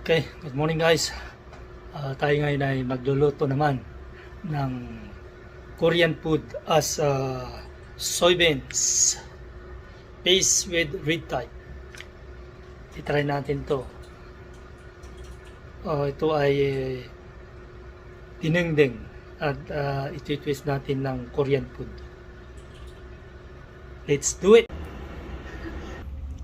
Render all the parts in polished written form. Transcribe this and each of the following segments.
Okay, good morning guys. Tayo ngayon ay magluluto naman ng Korean food as soybeans paste with red type. I-try natin to. Ito ay dinengdeng at iti-twist natin ng Korean food. Let's do it!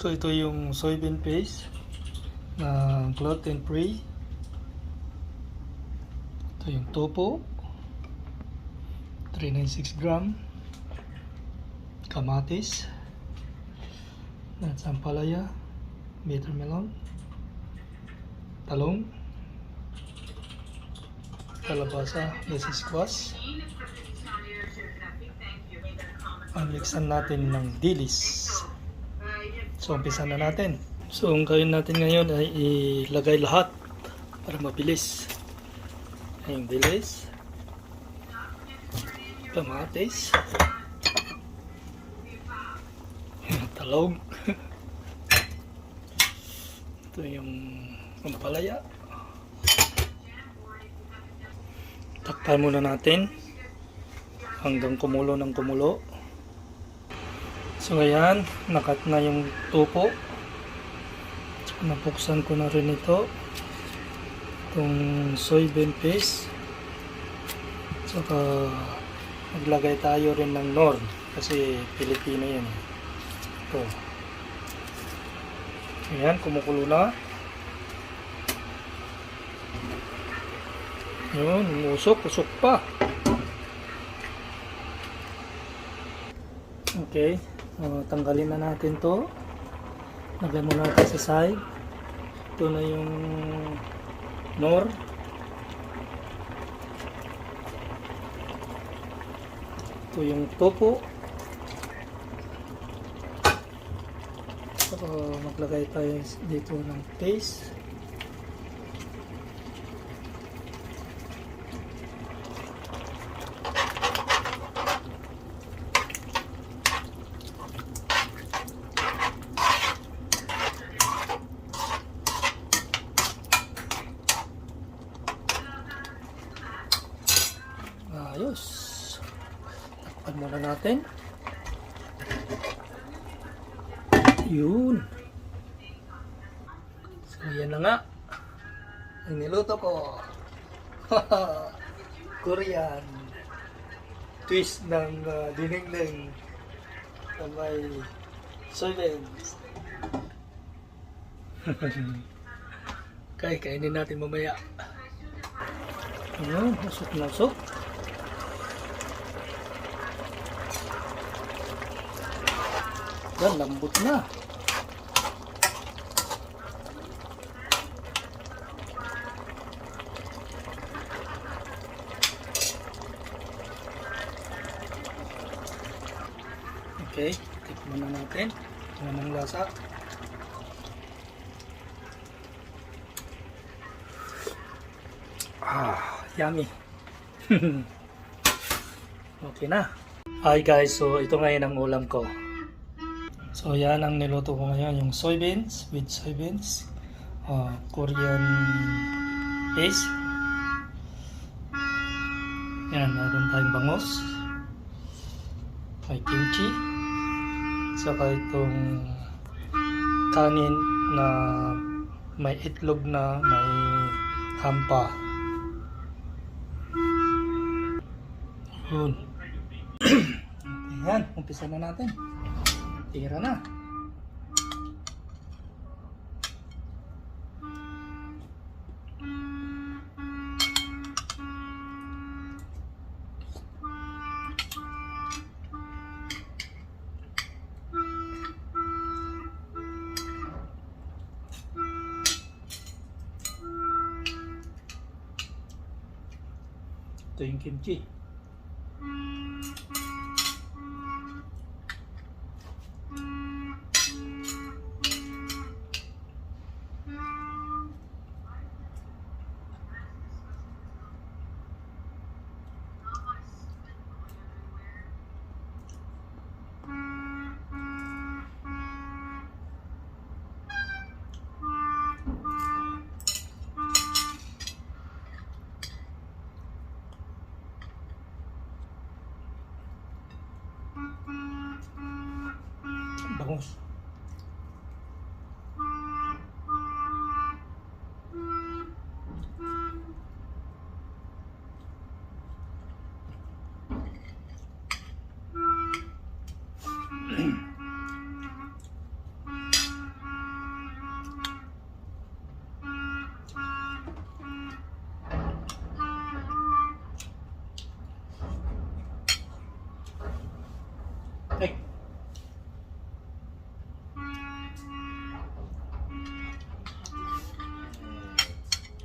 So ito yung soybean paste na gluten free. Ito yung tofu 396 gram, kamatis at sampalaya, bitter melon, talong, kalabasa, lazy squash. Mixan natin ng dilis. So umpisa na natin. So ang gawin natin ngayon ay ilagay lahat para mabilis. Yung dilis, kamatis, talong, ito yung ampalaya. Takpan muna natin hanggang kumulo ng kumulo. So ayan, nakat na yung tofu. Napuksan ko na rin ito, itong soybean paste. Saka maglagay tayo rin ng Nor kasi Pilipino yan. Ito. Ayan, kumukulo na. Yun, usok pa. Okay, tanggalin na natin to. Lagay mo natin sa side. Ito na yung Nor. Ito yung tofu. So, maglagay tayo dito ng paste. Ayos. Takpan muna natin. Yun. So yan na nga. Ang niluto ko. Korean twist ng dinengdeng na may soybeans. Okay, kainin natin mamaya. Ano, nasok. Yan, lambot na. Okay, tikman na natin. Tingnan ang lasa. Yummy. Okay na. Hi guys, so ito ngayon ang ulam ko. So yan ang niluto ko ngayon, yung soybeans with soybeans, Korean paste. Yan, meron tayong bangus, may kimchi, saka itong kanin na may itlog na may hampa. Yun. Yan, umpisa na natin. Tira na. Ito yung kimchi.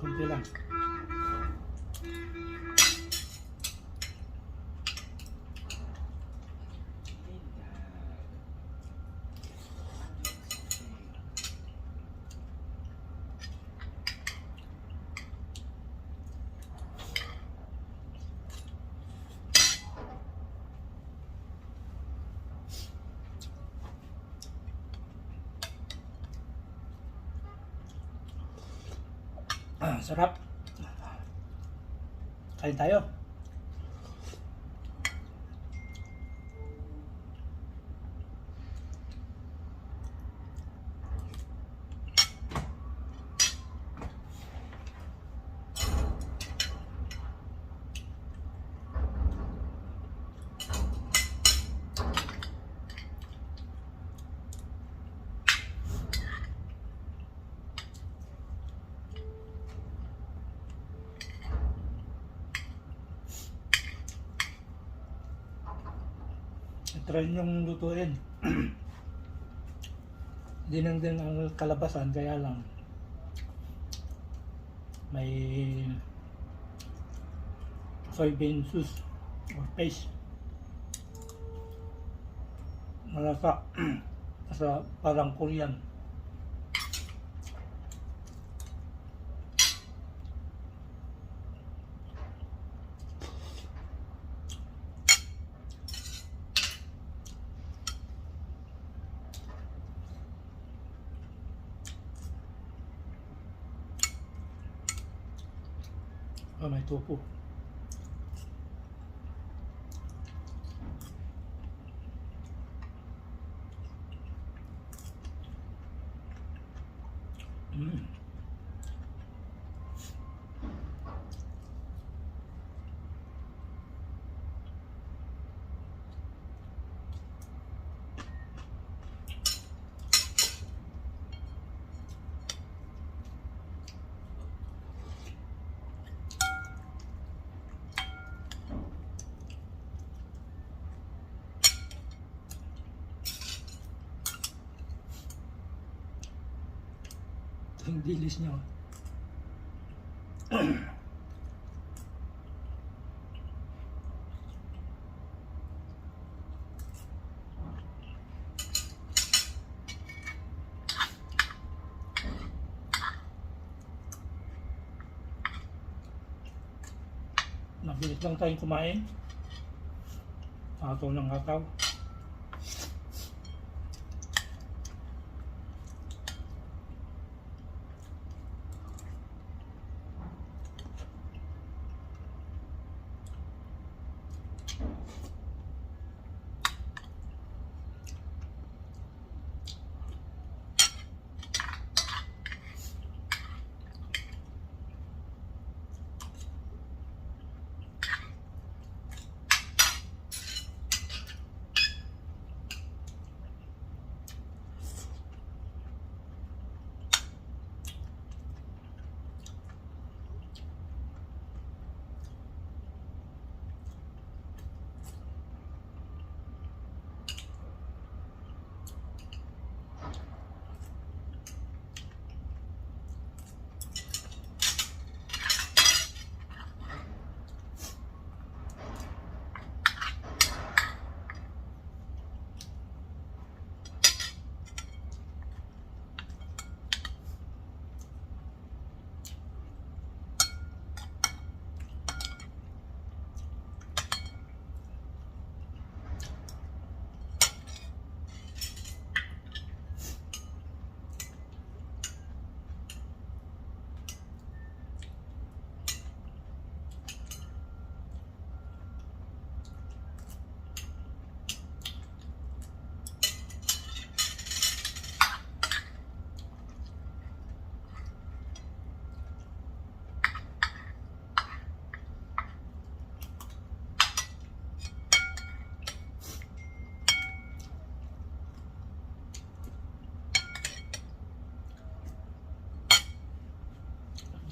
Kunti lang. Sarap. Kain tayo. Try nyong lutuin. Hindi lang din ang kalabasan, kaya lang may soybean sauce or paste. Malasa. Sa parang Korean. Oh, may tofu. Yung dilis nyo. Mabilis lang tayong kumain. Hataw ng hataw.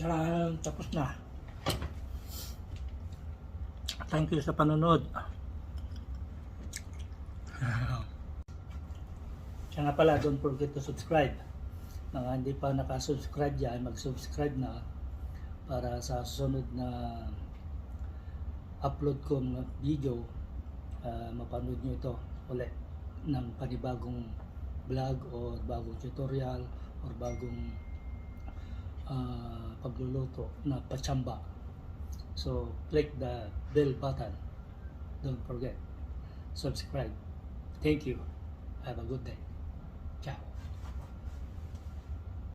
Yan, tapos na. Thank you sa panonood. Kaya nga pala, don't forget to subscribe. Mga hindi pa nakasubscribe dyan, mag-subscribe na para sa susunod na upload ko ng video, mapanood nyo ito ulit ng panibagong vlog or bagong tutorial or bagong pagluluto na pachamba. So click the bell button, don't forget, subscribe. Thank you, have a good day.